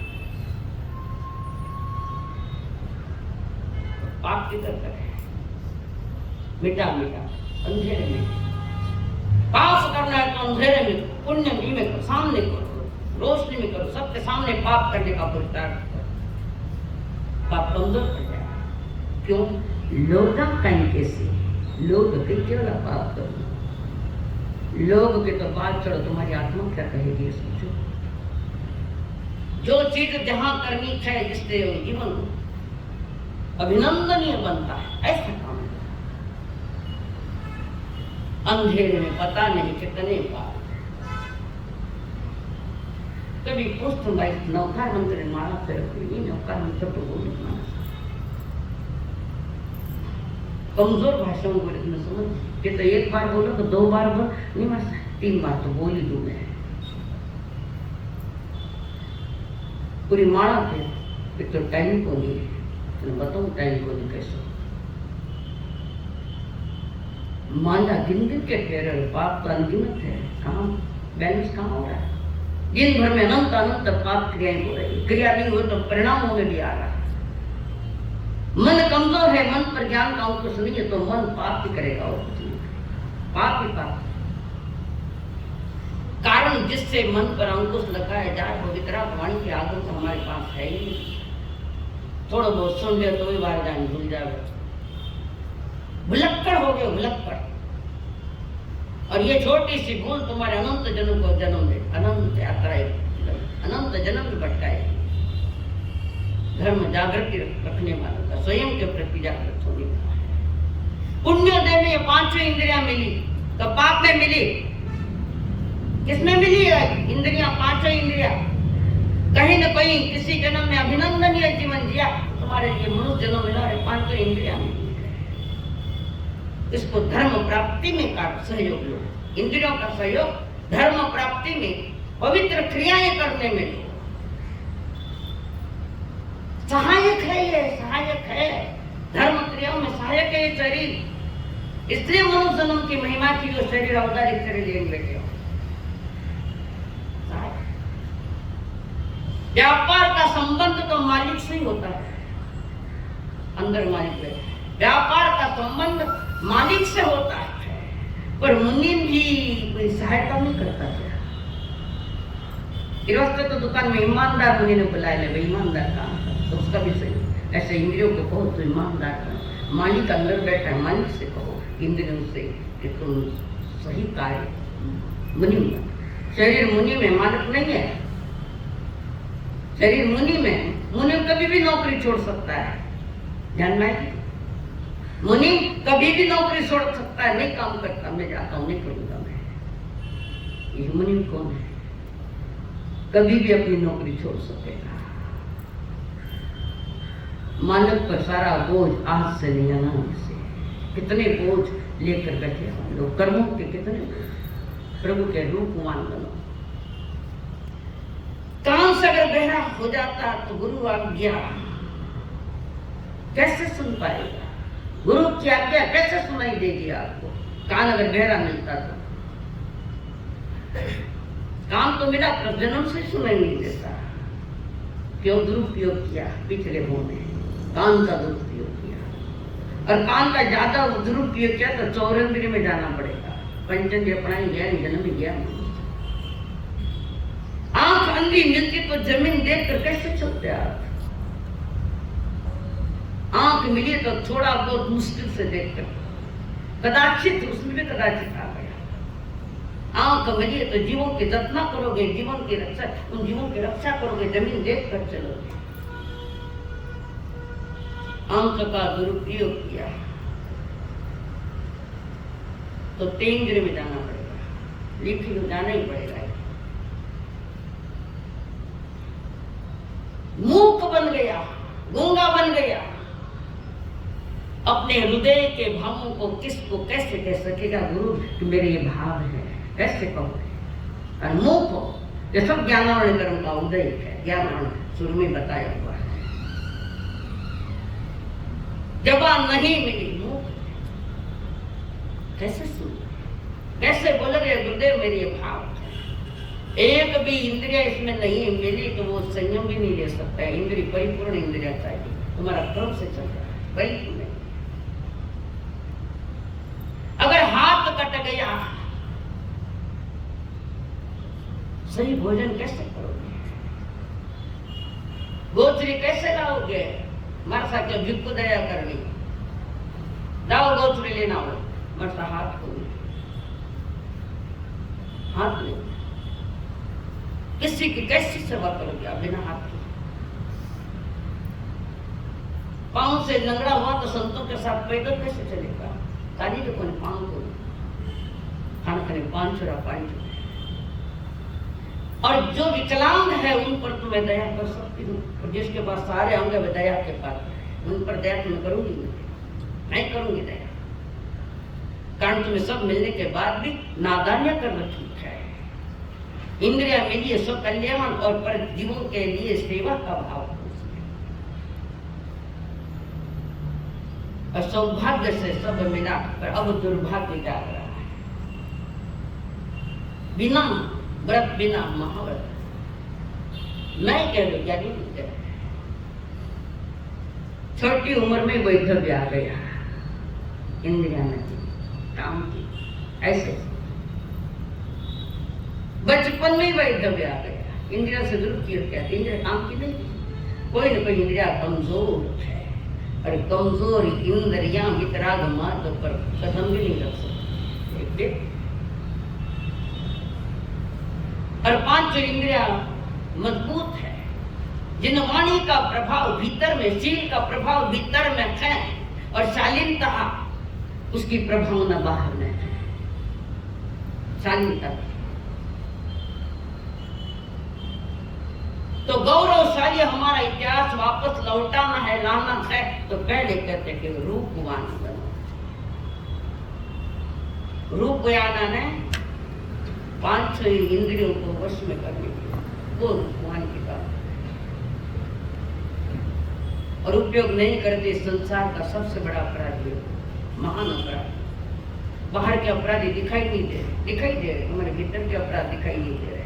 पाप किधर करे, मिटा मिटा अंधेरे में। पाप करना है तो अंधेरे में करो, पुण्य में करो, सामने करो, रोशनी में करो, सबके सामने पाप करने का पुरुषार्थ करो, पाप कमजोर पड़ जाएगा। क्यों? लोग कहीं कैसे लोग के क्यों ना पाप करो, लोग के तो बात छोड़ो, तुम्हारी आत्मा क्या कहेगी सोचो। जो चीज जहां करनी है जिससे जीवन अभिनंदनीय बनता है, ऐसा काम अंधेरे में पता नहीं कितने पाप। कभी पुष्ट नौकार मंत्र मारा फिर नौकार मंत्र तो बोली कमजोर भाषाओं को में समझ कि तो एक बार बोलो तो 2 बार बोल नहीं मार, 3 बार तो बोल ही दूं मैं। पूरी माला थे तो टाइम को नहीं, तो बताऊं टाइम को नहीं कैसे माला गिन गिन के फेर पाप तो अनगिनत है, कहाँ बैलेंस कहाँ हो रहा है? दिन भर में अनंत अनंत पाप क्रियाएं हो रही, क्रिया नहीं हो तो परिणामों में भी आ रहा है। मन कमजोर है, मन पर ज्ञान का अंकुश नहीं है तो मन पाप ही करेगा और कुछ नहीं, पाप ही पाप। कारण जिससे मन पर अंकुश लगाया जाए वो वितराग वाणी की आदत तो हमारे पास है ही नहीं। थोड़ा बहुत सुन लिया तो भी बार जान भूल जाएगा, भुलक्कड़ हो गए भुलक्कड़। और ये छोटी सी भूल तुम्हारे अनंत जन्म को जन्म दे, अनंत यात्रा अनंत जन्म भी भटकाएगी। धर्म जागृति रखने वालों का स्वयं के प्रति जागृत होने का है। पुण्य देव ये 5 इंद्रियां मिली तो पाप में मिली, किसमें मिली है इंद्रियां? 5 इंद्रियां कहीं न कहीं किसी जन्म में अभिनंदनीय जीवन जिया, तुम्हारे लिए मनुष्य जन्म मिला है, 5 इंद्रियां मिली। इसको धर्म प्राप्ति में का सहयोग लो, इंद्रियों का सहयोग धर्म प्राप्ति में, पवित्र क्रियाएं करने में लो। सहायक है, ये सहायक है, धर्म क्रियाओं में सहायक है ये शरीर। इसलिए मनुष्य जन्म की महिमा की जो शरीर अवतारित शरीर लेने लगे हो। व्यापार का संबंध तो मालिक से ही होता है, अंदर मालिक है। व्यापार का संबंध मालिक से होता है, पर मुनि भी कोई सहायता नहीं करता है। गृहस्थ तो दुकान में ईमानदार मुनि ने बुलाया ले, ईमानदार काम तो उसका भी सही। ऐसे इंद्रियों को कहो तो ईमानदार करो, मालिक अंदर बैठा है, मालिक से कहो इंद्रियों से कि तुम सही कार्य। मुनि में शरीर मुनि में मालिक नहीं है, शरीर मुनि में, मुनि कभी भी नौकरी छोड़ सकता है, ध्यान में। मुनि कभी भी नौकरी छोड़ सकता है, नहीं काम करता, मैं जाता हूं, नहीं करूंगा मैं। ये मुनि कौन है? कभी भी अपनी नौकरी छोड़ सकेगा। मानव पर सारा बोझ आज से नहीं अनाज से, कितने बोझ लेकर बैठे हम लोग, कर्मों के कितने। प्रभु के रूपवान बनो। कान से अगर बहरा हो जाता तो गुरु आज्ञा कैसे सुन पाएगा? गुरु की आज्ञा कैसे सुनाई देगी आपको? कान अगर बहरा मिलता तो, कान तो मिला पर जन्म से सुनाई नहीं देता। क्यों दुरुपयोग किया? पिछले होने कान का दुरुपयोग किया, और कान का ज्यादा दुरुपयोग किया तो चौरेंद्रिय में जाना पड़ेगा। पंचेंद्रिय अपना ही गया, जन्म ही गया। आंख अंधी मिलती तो जमीन देखकर कैसे चलते आप? आंख मिली तो थोड़ा बहुत मुश्किल से देखकर, कदाचित उसमें भी कदाचित आ गया। आंख मिली तो जीवों की जतना करोगे, जीवन की रक्षा, उन जीवों की रक्षा करोगे, जमीन देख कर चलोगे। आंख का दुरुपयोग किया तो तेंद्र में जाना पड़ेगा, लिखी में जाना ही पड़ेगा। मूक बन गया, गूंगा बन गया, अपने हृदय के भावों को किसको कैसे कह सकेगा गुरु कि मेरे ये भाव है, कैसे कहोगे? और मूक हो, ये सब ज्ञानावरण कर्म का उदय है, ज्ञानावरण शुरू में बताया हुआ है। जबान नहीं मिली, मूक कैसे सुन, कैसे बोलोगे गुरुदेव मेरे ये भाव है? एक भी इंद्रिया इसमें नहीं मिली तो वो संयम भी नहीं ले सकता है। इंद्रिय परिपूर्ण इंद्रिया चाहिए, तुम्हारा क्रम से चल रहा है, परिपूर्ण। अगर हाथ कट गया सही भोजन कैसे करोगे? गोचरी कैसे लाओगे? मरसा के भिक्कु दया करनी, दाओ गोचरी लेना हो, मरसा हाथ को हाथ ले, किसी की कैसी सेवा करोगे आप बिना हाथ के? पांव से लंगड़ा हुआ तो संतों के साथ पैदल कैसे चलेगा? ताली तो कौन पांव को खाना खाने 5 छोरा 5 छोरा। और जो विकलांग है उन पर तो मैं दया कर सकती हूँ, और जिसके पास सारे अंग है दया के पास उन पर दया तो मैं करूंगी नहीं करूंगी दया, कारण तुम्हें सब मिलने के बाद भी नादान्य कर रखी है। इंद्रिया मिली है स्व कल्याण और पर जीवों के लिए सेवा का भाव, और सौभाग्य से सब मिला, पर अब दुर्भाग्य जाग रहा है। बिना व्रत बिना महाव्रत, मैं कह दू क्या नहीं, छोटी उम्र में वैधव्य आ गया, इंद्रिया नहीं काम की, ऐसे बचपन में वैधव्य आ गया, इंद्रिया से दुरुपयोग किया, इंद्रिया काम की नहीं। कोई न कोई इंद्रिया कमजोर है, और कमजोर इंद्रियां वितराग मार्ग पर कदम भी नहीं रख सकते। और 5 इंद्रिया मजबूत है, जिन वाणी का प्रभाव भीतर में, शील का प्रभाव भीतर में है, और शालीनता उसकी प्रभावना बाहर में है। शालीनता तो गौरवशाली हमारा इतिहास वापस लौटाना है, लाना है, तो पहले कहते कि रूपवान बनो। रूपवान ने 5 इंद्रियों को वश में करने के, वो रूपवान की बात, और उपयोग नहीं करते संसार का सबसे बड़ा अपराधी, महान अपराधी। बाहर के अपराधी दिखाई नहीं दे रहे, हमारे भीतर के अपराध दिखाई नहीं दे रहे।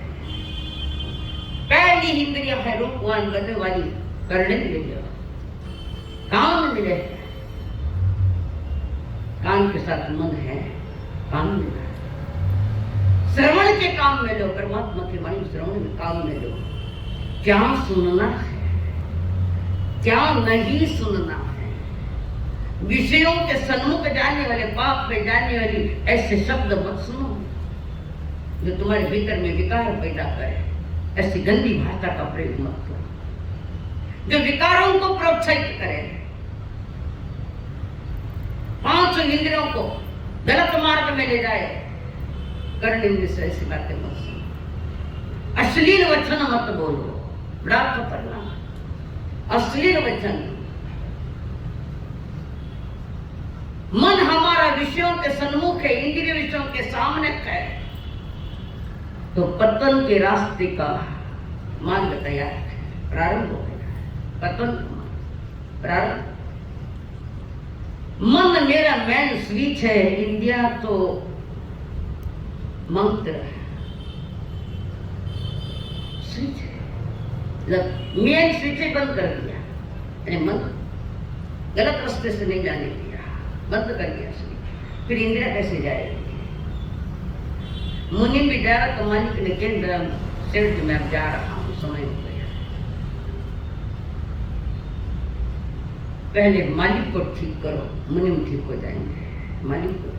पहली इंद्रिया है रूपवान बनने वाली, करने मिले, काम मिले, कान के साथ मन है, काम मिला, श्रवण के काम में लो, परमात्मा के वाणी श्रवण में काम में लो। क्या सुनना है, क्या नहीं सुनना है, विषयों के सन्मुख जाने वाले, पाप में जाने वाली ऐसे शब्द मत सुनो जो तुम्हारे भीतर में विकार पैदा करे। ऐसी गंदी भाषा का प्रयोग मत करो जो विकारों को प्रोत्साहित करे, 5 इंद्रियों को गलत मार्ग में ले जाए। कर्ण इंद्रिय से ऐसी बातें मत सुनो, अश्लील वचन मत बोलो, बड़ा खतरनाक अश्लील वचन। मन हमारा विषयों के सन्मुख है, इंद्रिय विषयों के सामने है, तो पतन के रास्ते का मार्ग तैयार है, प्रारंभ हो गया, पतन प्रारंभ। मन मेरा मेन स्विच है, इंडिया तो मंत्र है, स्विच है, मेन स्विच है, बंद कर दिया, मन गलत रास्ते से नहीं जाने दिया, बंद कर दिया स्विच, फिर इंदिरा कैसे जाएगी? मुनि भी जा रहा तो मालिक ने केंद्र सिर्फ मैं अब जा रहा हूँ, समय हो गया। पहले मालिक को ठीक करो, मुनि ठीक हो जाएंगे, मालिक को।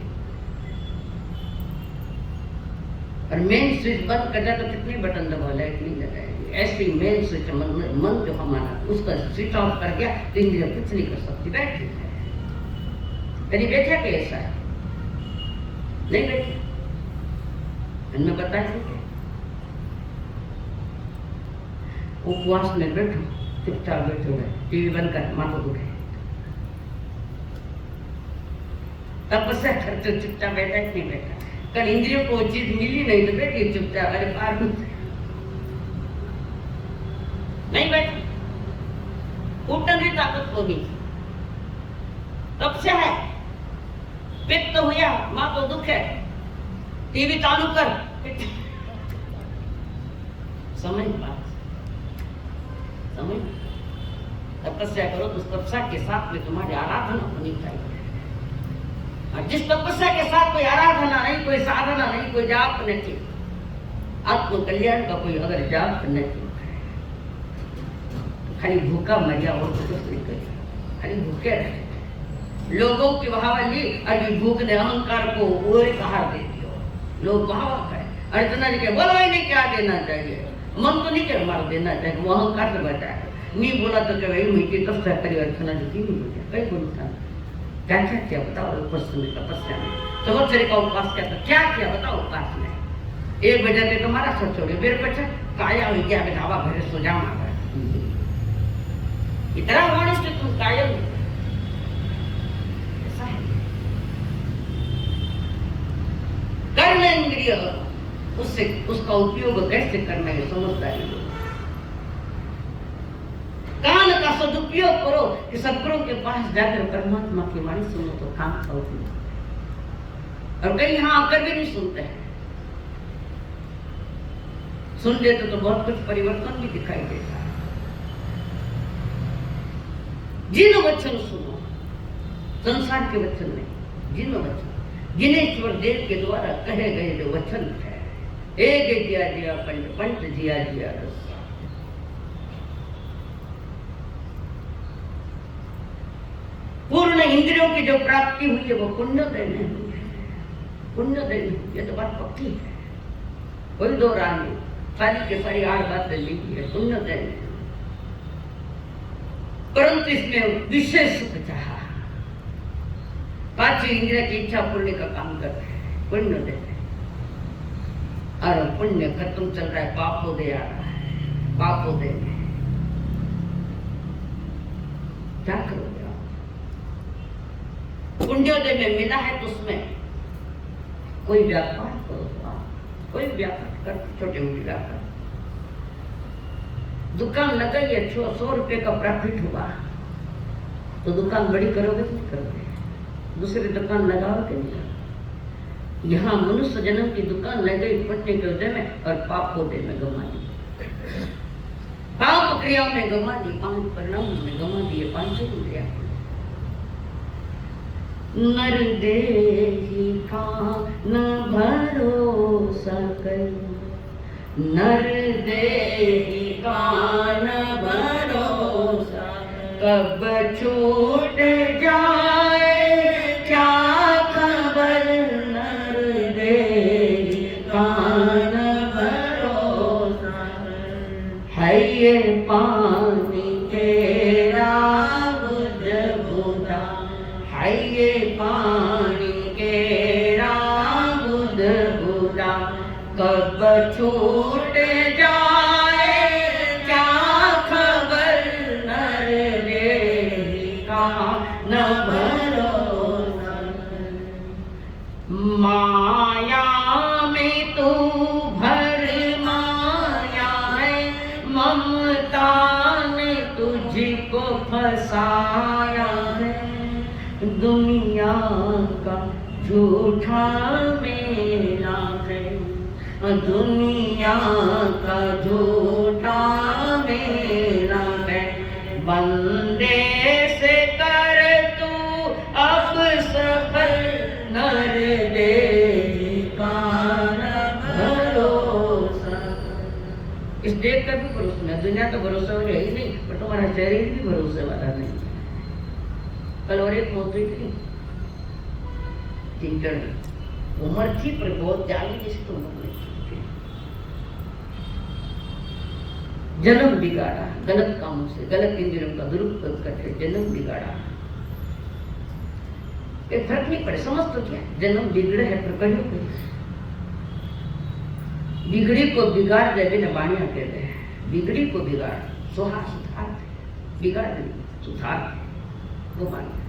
और मेन स्विच बंद कर जाए तो कितने बटन दबा लाइट नहीं लगाएंगे। ऐसे ही मेन स्विच मन जो हमारा उसका स्विच ऑफ कर गया तो इंद्रिया कुछ नहीं कर सकती, बैठी है। कहीं बैठा क्या ऐसा नहीं बैठे, मैं बता चुके उपवास में बैठो, चुपचाप बैठो, टीवी बंद कर, माँ को दुखे, तपस्या करते चुपचाप बैठा कि नहीं बैठा। कल इंद्रियों को चीज मिली नहीं तो बैठिए चुपचाप, अरे पार नहीं बैठे, उठने की ताकत होगी, तपस्या है, पित्त तो हुआ, माँ को दुख है, टीवी चालू कर, समझ बात, समझ। तपस्या करो तो तपस्या के साथ में तुम्हारी आराधना होनी चाहिए। और जिस तपस्या के साथ कोई आराधना नहीं, कोई साधना नहीं, कोई जाप नहीं, आत्मकल्याण का कोई अगर जाप करना चाहिए तो खाली भूखा मर गया और कुछ नहीं करेगा, खाली भूखे रहे। लोगों की वाहवाही और ये भूख ने अहंकार को और कहार दे दिया। लोग वाहवा करें, अर्चना जी के बोलो ही नहीं क्या देना चाहिए, मन तो नहीं कर मार देना चाहिए, वो अहंकार से बचा है। नहीं बोला तो क्या भाई मुझे तपस्या करी, अर्चना जी की नहीं बोलिया कई कोई था क्या क्या किया बताओ। उपस्थ में तपस्या में संवत्सरी का उपवास किया तो क्या किया बताओ। उपवास में 1 बजे तक तुम्हारा सब छोड़े बेर पछा काया हो गया बेधावा घरे सो जाओ ना इतना मानस के तुम कायल ऐसा है। कर्म इंद्रिय उससे उसका उपयोग कैसे करना है समझदारी लो। कान का सदुपयोग करो कि सदगुरु के पास जाकर परमात्मा की वाणी सुनो तो कान का उपयोग। और कहीं यहाँ आकर भी नहीं सुनते हैं, सुन लेते तो बहुत कुछ परिवर्तन भी दिखाई देता है। जिन वचन सुनो, संसार के वचन नहीं, जिन वचन जिनेश्वर देव के द्वारा कहे गए जो वचन है, एक जिया जिया पंच पंच जिया जिया रस। पूर्ण इंद्रियों की जो प्राप्ति हुई है वो पुण्योदय में हुई है, पुण्योदय में। ये तो बात पक्की है, कोई दो राह नहीं, सारी के सारी 8 बातें लिखी है पुण्योदय में। परंतु इसमें विशेष सुख चाहा, 5 इंद्रिय की इच्छा पूर्ण का काम कर रहे हैं पुण्योदय में। और पुण्य खत्म चल रहा है, पापोदय आ रहा है, पापोदय में क्या करोगे आप? पुण्योदय में मिला है तो उसमें कोई व्यापार करो, कोई व्यापार कर, छोटे मोटे व्यापार। दुकान लगाई है, 100 रुपए का प्रॉफिट हुआ तो दुकान बड़ी करोगे तो नहीं करोगे, दूसरी दुकान लगाओगे नहीं। यहाँ मनुष्य जन्म की दुकान लगाई पुण्य के उदय में और पापोदय में गंवा दी, पाप क्रियाओं में गंवा दी, 5 परिणामों में गंवा दिए 5 इंद्रियां। नर देही का न भरोसा कर, नर देही का न भरोसा, कब छूट जाए क्या खबर। नर देही का न भरोसा है ये पानी तेरा बुझ बुझा, है ये पानी केरा बुध बुधा, कब छूट जाए क्या खबर। नर देही का न भरोसा, माया में तू भर माया है, ममता ने तुझको फसाया है। दुनिया का झूठा मेरा है, दुनिया का झूठा मेरा है। बंदे से कर तू अब सफल, नर देही का न भरोसा। इस देश का भी भरोसा नहीं, दुनिया का भरोसा है ही नहीं, पर तुम्हारा शरीर भी भरोसे वाला नहीं। कल और एक मौत हुई थी चिंतन, उम्र थी पर बहुत जानी जिसकी तो उम्र नहीं थी। जन्म बिगाड़ा गलत कामों से, गलत इंद्रियों का दुरुपयोग करके जन्म बिगाड़ा। ये फर्क नहीं पड़े, समझ तो क्या जन्म बिगड़े है पर कहीं कोई बिगड़ी को बिगाड़ दे बिना बाणिया कहते हैं। बिगड़ी को बिगाड़, सुधार सुधार, बिगाड़ सुधार वो मानिए।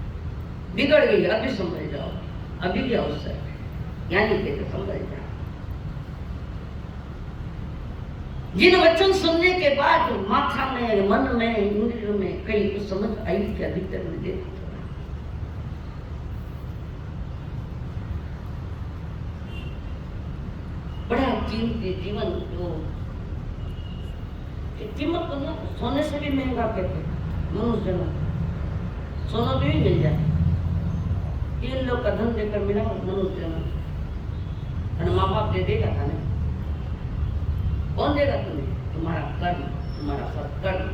बिगड़ गई अभी समझ जाओ, अभी भी अवसर है, यानी कहते समझ जाओ। जिन वचन सुनने के बाद माथा में, मन में, इंद्रियों में कहीं कुछ समझ आई क्या भीतर में देखो बड़ा कीमती जीवन जो कीमत तो ना सोने से भी महंगा कहते हैं मनुष्य जन्म। सोना भी मिल जाए, 3 लोग का धन देकर मिला मनुष्य जन्म, माँ बाप दे देगा था ना। कौन देगा तुम्हें? तुम्हारा कर्म, तुम्हारा सत्कर्म।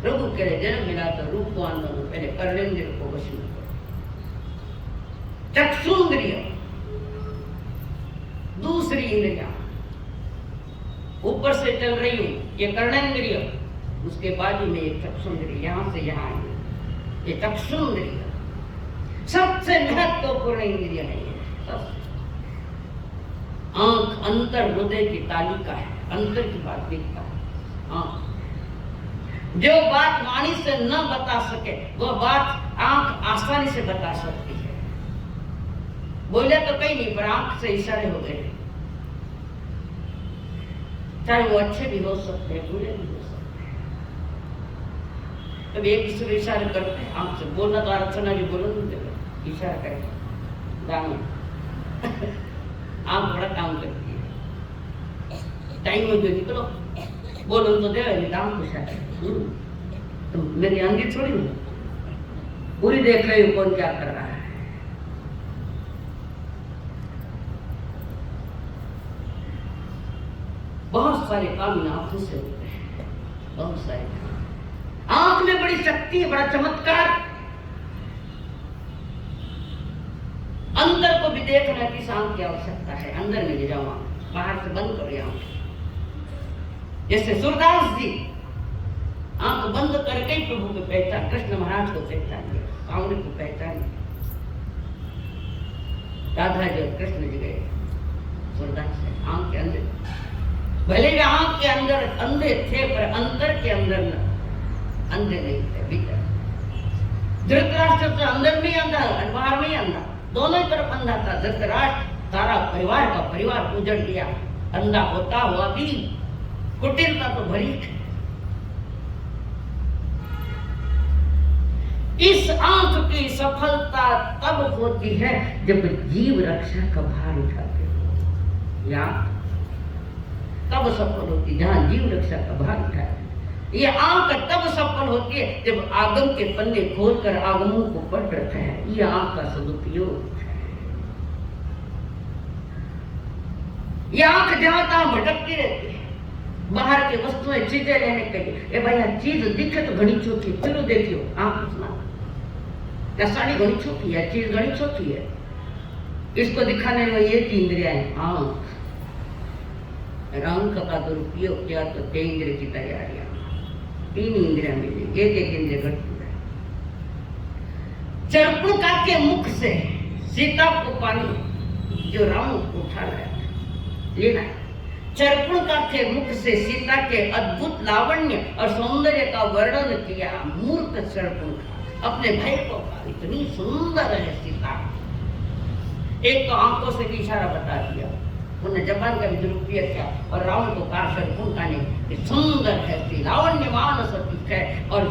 प्रभु कह रहे जन्म मिला तो रूप को आंदोलन, पहले कर्णेंद्र को वश में करो। चक्षुंद्रिय दूसरी इंद्रिया ऊपर से चल रही हूं, ये कर्णेंद्रिय, उसके बाद में एक चक्षुंद्रिय, यहां से यहां आई, ये चक्षुंद्रिय सबसे महत्वपूर्ण इंद्रिय है। आंख अंतर हृदय की तालिका है, अंतर की बात देखता है। आंख जो बात वाणी से न बता सके वो बात आंख आसानी से बता सकती है। बोले तो कहीं नहीं, पर आंख से इशारे हो गए, चाहे वो अच्छे भी हो सकते हैं, बुरे भी हो सकते हैं। कभी एक दूसरे इशारे करते हैं आंख से, बोलना तो अर्चना जी बोलो नहीं देगा, इशारा करेगा दानो आंख बड़ा काम करती है। टाइम में जो निकलो बोलो तो दे दाम खुश है, तो मेरी अंगी थोड़ी हूँ, पूरी देख रही हूँ कौन क्या कर रहा है। बहुत सारे काम इन आंखों से होते हैं, बहुत सारे काम। आंख में बड़ी शक्ति है, बड़ा चमत्कार। अंदर को भी देखना किस आंख की आवश्यकता है, अंदर में ले जाओ, बाहर से बंद करो आंख। जैसे सूरदास जी आंख बंद करके ही प्रभु को पहचान, कृष्ण महाराज को पहचान लिया, सामने को पहचान लिया। राधा जी और कृष्ण जी गए सूरदास से आंख के अंदर, भले भी आंख के अंदर अंधे थे पर अंतर के अंदर अंधे नहीं थे, भीतर। धृतराष्ट्र तो अंदर में अंधा और बाहर में अंधा, दोनों ही तरफ अंधा था। धृतराष्ट्र सारा परिवार का परिवार उजड़ दिया, अंधा होता हुआ भी कुटिलता तो भरी थी। इस आंख की सफलता तब होती है जब जीव रक्षा का भार उठाते हो, या तब सफल होती है जहां जीव रक्षा का भार उठाते। ये आंख तब सफल होती है जब आगम के पन्ने खोलकर आगमों को पढ़ रखा है, ये आंख का सदुपयोग है। ये आंख जहां तहां भटकती रहती है, बाहर की वस्तुएं चीजें लेने के लिए, ए भाई चीज दिखे तो घनी छोटी, चलो देखियो आंख सुना, या साड़ी घनी छोटी है, चीज घनी छोटी है, इसको दिखाने में ये तीन इंद्रियां हैं। आंख, रंग का दुरुपयोग किया तो तेंद्र की तैयारियां, तीन इंद्रियां मिली, एक एक इंद्रिय घटती है। चरपुका के मुख से सीता को पानी जो राम को उठा लाया लेना है। चरपुका के मुख से सीता के अद्भुत लावण्य और सौंदर्य का वर्णन किया। मूर्ख चरपुका अपने भाई को कहा, इतनी सुंदर है सीता। एक तो आंखों से भी इशारा बता दिया, उन्हें जबान का भी दुरुपयोग किया और रावण को कहा शरपुका ने कि सुंदर है, लावण्यवान सतीक है, और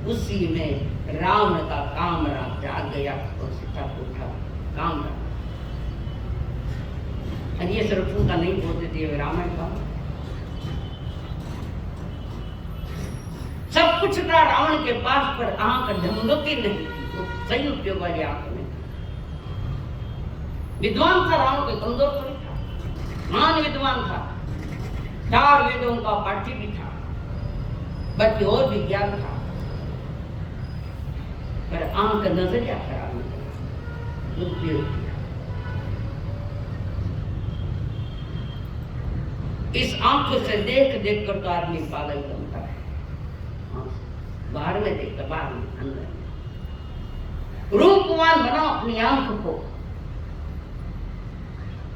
उसी में रावण का काम जाग गया और सीता को उठा काम रहा। ये शरपुका नहीं बोलते थे रामायण का, सब कुछ था रावण के पास, पर आंख धमकी नहीं थी, वो सही उपयोग वाली आंख में। विद्वान था रावण के, कमजोर थोड़ी था, महान विद्वान था, 4 वेदों का पाठी भी था, बल्कि और भी ज्ञान था, पर आंख नजरिया खराब नहीं था, दुरुपयोग किया। इस आंख से देख देख कर तो आदमी पागल बनता है, बाहर में देखता, बाहर में, अंदर में। रूपवान बनाओ अपनी आंख को,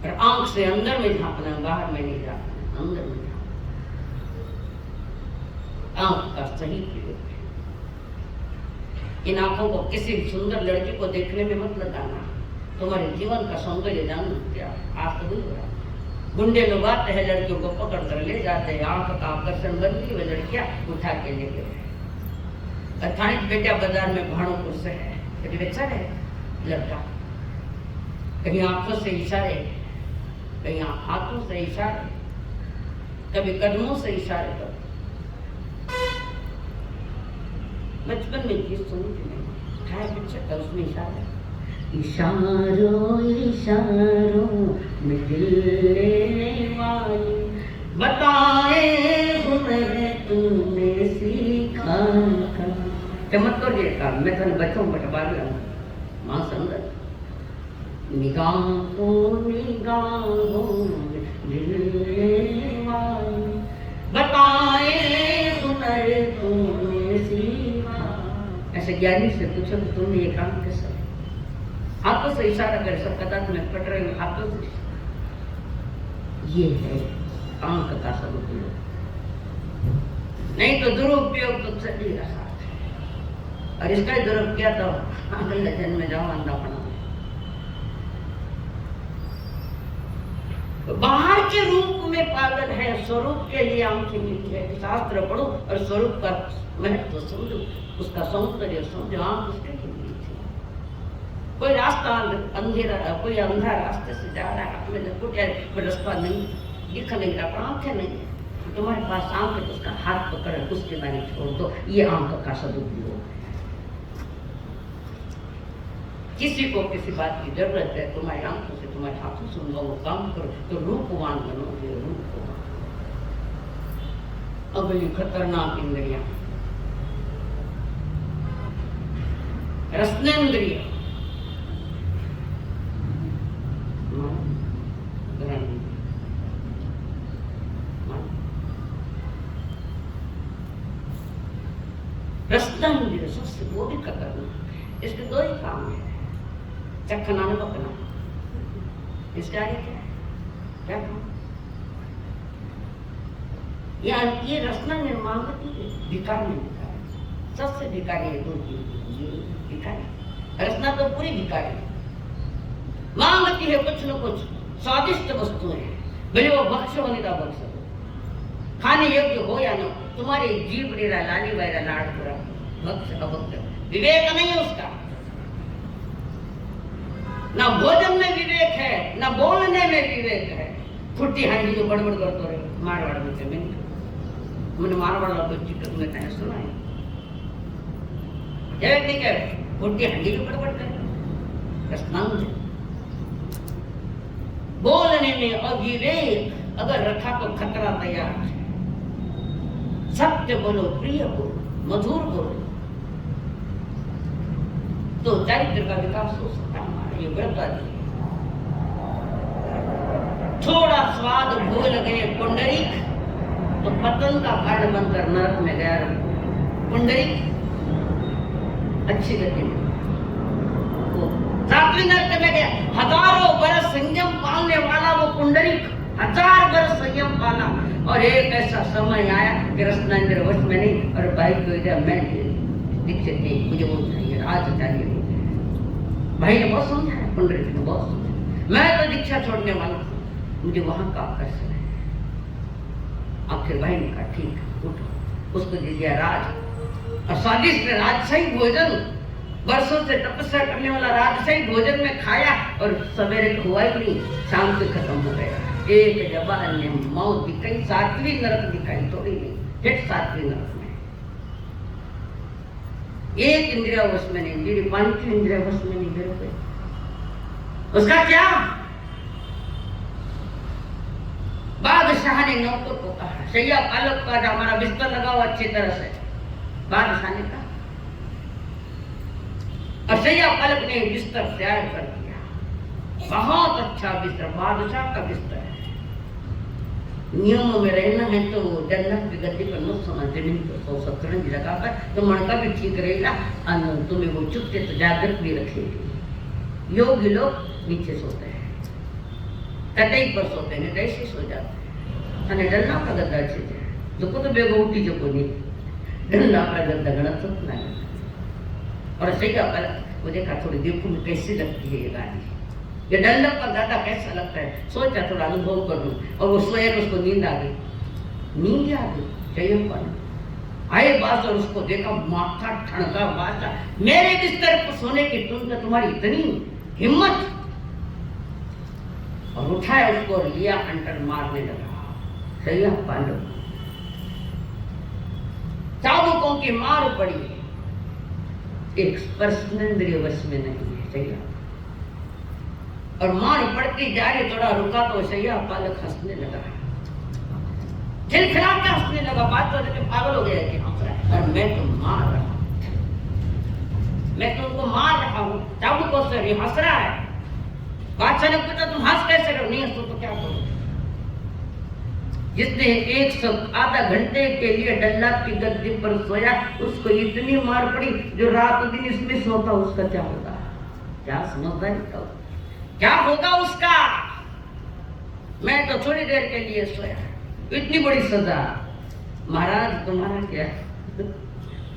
और आंख से अंदर में झांकना, बाहर में नहीं झांकना, अंदर में झांकना। आंख का सही प्रयोग है। इन आंखों को किसी सुंदर लड़की को देखने में मत लगाना, तुम्हारे जीवन का सौंदर्य जान क्या आप तो नहीं हो रहा। गुंडे लोग आते हैं, लड़कियों को पकड़ कर ले जाते हैं, आंख का आकर्षण बनती है, लड़कियां उठा के ले गए। अर्थात बेटा बाजार में भाड़ों से है, कभी बच्चा है लड़का, कहीं आंखों से इशारे, कहीं हाथों से इशारे, कभी कदमों से इशारे कर। बचपन में चीज सुनी थी मैंने, खाया बच्चा था, उसमें इशारा इशारों इशारों में दिल लेने वाली, बताए हुनर तूने सीखा कहाँ। चमत्कार ये काम मैं थाने बच्चों बटवा रहा हूँ माँ संगत। निगाहों निगाहों में दिल लेने वाली, बताए हुनर तूने सीखा। ऐसे ज्ञानी से पूछो कि तुमने ये काम कैसा, आपको से इशारा कर सब कदा तुम्हें पढ़ रहे हो, आपको से ये है आंख का सदुपयोग, नहीं तो दुरुपयोग तो चल ही रहा है। और इसका ही दुरुपयोग किया तो अगले जन्म में जाओ अंधा बना। तो बाहर के रूप में पागल है, स्वरूप के लिए आंखें मिली है। शास्त्र पढ़ो और स्वरूप का महत्व समझो, उसका सौंदर्य समझो। आंख उसके लिए मिली थी। कोई रास्ता अंधेरा, कोई अंधा रास्ते से जा रहा है, हाथ में लकुट है, कोई रास्ता नहीं दिख नहीं रहा, पर आंखें नहीं है। तुम्हारे पास आंख है तो उसका हाथ पकड़ उसके बारे छोड़ दो। ये आंख का सदुपयोग। किसी को किसी बात की जरूरत है, तुम्हारी आंखों से तुम्हारे हाथों से उनका वो काम करो तो रूपवान बनोगे। रूपवान अगली खतरनाक इंद्रिया रसनेन्द्रिय। रसनेन्द्रिय सबसे वो भी खतरनाक। इसके दो ही काम है, चखना न पकना। इसका आगे क्या है, क्या काम? ये रसना निर्माण होती है, भिकार में भिकार। सबसे भिकारी है दो चीज, ये भिकारी। रसना तो पूरी भिकारी मांगती है कुछ न कुछ स्वादिष्ट वस्तुएं, भले वो भक्ष्य हो नहीं था भक्ष्य हो, खाने योग्य हो या न। तुम्हारी जीभ डेरा लाली वायरा लाड़ पूरा भक्ष्य का भक्ष्य, विवेक नहीं है उसका। ना भोजन में विवेक है, ना बोलने में विवेक है। फुट्टी हांडी जो बड़बड़ करते रहे मारवाड़ में से मैंने मारवाड़ को चिकन में कहीं सुना है। ठीक है, फुट्टी हांडी जो बड़बड़ करे बोलने में अविवेक अगर रखा तो खतरा तैयार है। सत्य बोलो, प्रिय बोलो, मधुर बोलो तो चरित्र का विकास हो सकता है। ये व्रतवादी थोड़ा स्वाद भूल गए पुंडरीक तो पतन का कारण बनकर नरक में गया। पुंडरीक अच्छी गति में सातवीं नरक में गया। हजारों बरस संयम पालने वाला वो पुंडरीक 1000 बरस संयम पाला और एक ऐसा समय आया कि रसनेन्द्रिय वश में नहीं और भाई को इधर मैं दीक्षित नहीं, मुझे वो चाहिए, राज चाहिए। भाई ने बहुत समझाया, पुंडरीक ने बहुत समझाया, मैं तो दीक्षा छोड़ने वाला हूँ, मुझे वहां का आकर्षण है। आखिर भाई ने कहा ठीक है उठो, उसको दे दिया राज और स्वादिष्ट राजशाही भोजन, वर्षों से तपस्या करने वाला राजशाही भोजन में खाया और सवेरे खुआ ही नहीं, शाम से खत्म हो गया। एक जबान ने मौत दिखाई, 7वीं नरक दिखाई, थोड़ी नहीं, फिर 7वीं नरक में। एक इंद्रिया वश में नहीं, मेरी 5वीं इंद्रिया वश में नहीं गिर गई। उसका क्या? बादशाह ने नौकर को कहा, शैया पालक का हमारा बिस्तर लगाओ अच्छी तरह से। बादशाह ने कहा और शैया पालक ने बिस्तर तैयार कर दिया। बहुत अच्छा बिस्तर, बादशाह का बिस्तर है। नियमों में रहना है तो जन्नत की गद्दी पर मत सोना, जमीन पर सो, शतरंज लगाकर तो मणका भी ठीक रहेगा, तुम्हें वो चुपते तो जागृत भी रखेगी। योगी लोग नीचे सोते हैं, कटई पर सोते हैं, ऐसे सो जाते हैं। અને ડરના પર ગદ્દા છે જો તો બેગો ઉઠી જકો નહીં डंडा पर गद्दा गणा तो नहीं। और सही का वो देखा थोड़ी देखो में कैसी लगती है ये गाड़ी, ये डंडा पर गद्दा कैसा लगता है, सोचा थोड़ा अनुभव कर लूं। और वो सोए तो उसको नींद आ गई, नींद आ गई चाहिए पर आए बात और उसको देखा माथा ठणका बाचा, मेरे बिस्तर पर सोने की तुम तो तुम्हारी इतनी हिम्मत। और उठाया उसको और लिया अंटर मारने लगा। सही पांडव चाबुकों की मार पड़ी, एक स्पर्शेंद्रिय वश में नहीं है। सही और मार पड़ती जा रही, थोड़ा रुका तो सैया पालक हंसने लगा, खिलखिला के हंसने लगा। बात तो पागल हो गया कि हंस रहा है, और मैं तो मार रहा हूं, मैं तो उनको मार रहा हूं, चाबुक को से हंस रहा है। बादशाह ने पूछा तुम हंस कैसे रहो? नहीं हंसो तो क्या करो? जिसने आधा घंटे के लिए डल्लाद की गद्दी पर सोया, उसको इतनी मार पड़ी, जो रात दिन इसमें सोता उसका क्या होगा? क्या समझता है? तो क्या होगा उसका? मैं तो थोड़ी देर के लिए सोया, इतनी बड़ी सजा। महाराज तुम्हारा क्या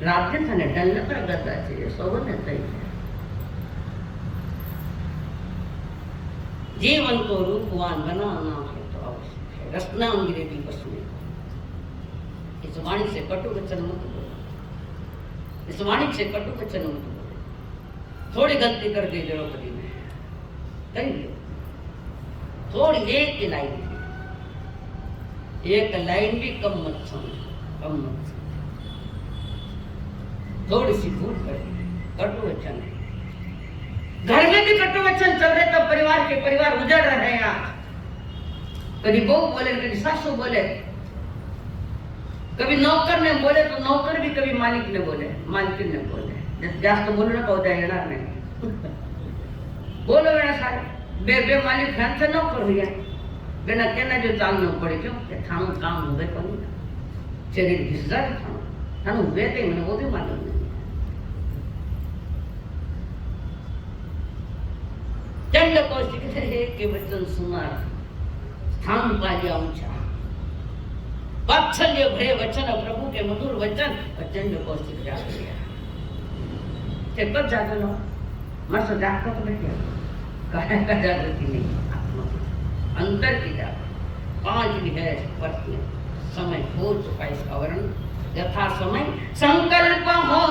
रात दिन थाने डल्ला पर गद्दा चाहिए, सोने चाहिए। जीवन को रूपवान बनाना है तो आवश्यक है, रसना अंग्रेजी बसने। इस वाणी से कटु वचन मत बोलो, इस वाणी से कटु वचन मत बोलो। थोड़ी गलती कर दी द्रौपदी ने, कही थोड़ी एक लाइन थी, एक लाइन भी कम मत समझो, कम मत समझो। थोड़ी सी भूल कर दी, कटु वचन है। घर में भी कटु वचन चल रहे, तब परिवार उजड़ रहे हैं। आज कभी बहू बोले, कभी सासू बोले, कभी नौकर ने बोले तो नौकर भी, कभी मालिक ने बोले, मालकिन ने बोले। जास्त बोलू नका उद्या येणार नाही, बोलो वेळा सारे बे मालिक फैन से नौकर हुआ बेना कहना जो चालना पड़े, क्यों कि थानू काम हुए कौन शरीर घिस जाए, थानू हुए थे मैंने वो भी मालूम नहीं। चंड कौशिक के वचन सुना, स्थान पा लिया ऊंचा, वात्सल्य भरे वचन, प्रभु के मधुर वचन, और चंड कौशिक जाग गया। कब जागलो? मस्त जागता तो बैठे, काहे का जागृति नहीं, आत्मा अंतर की जागृति। 5 भी है वर्ष में समय हो चुका इसका वर्ण। यथा समय संकल्प हो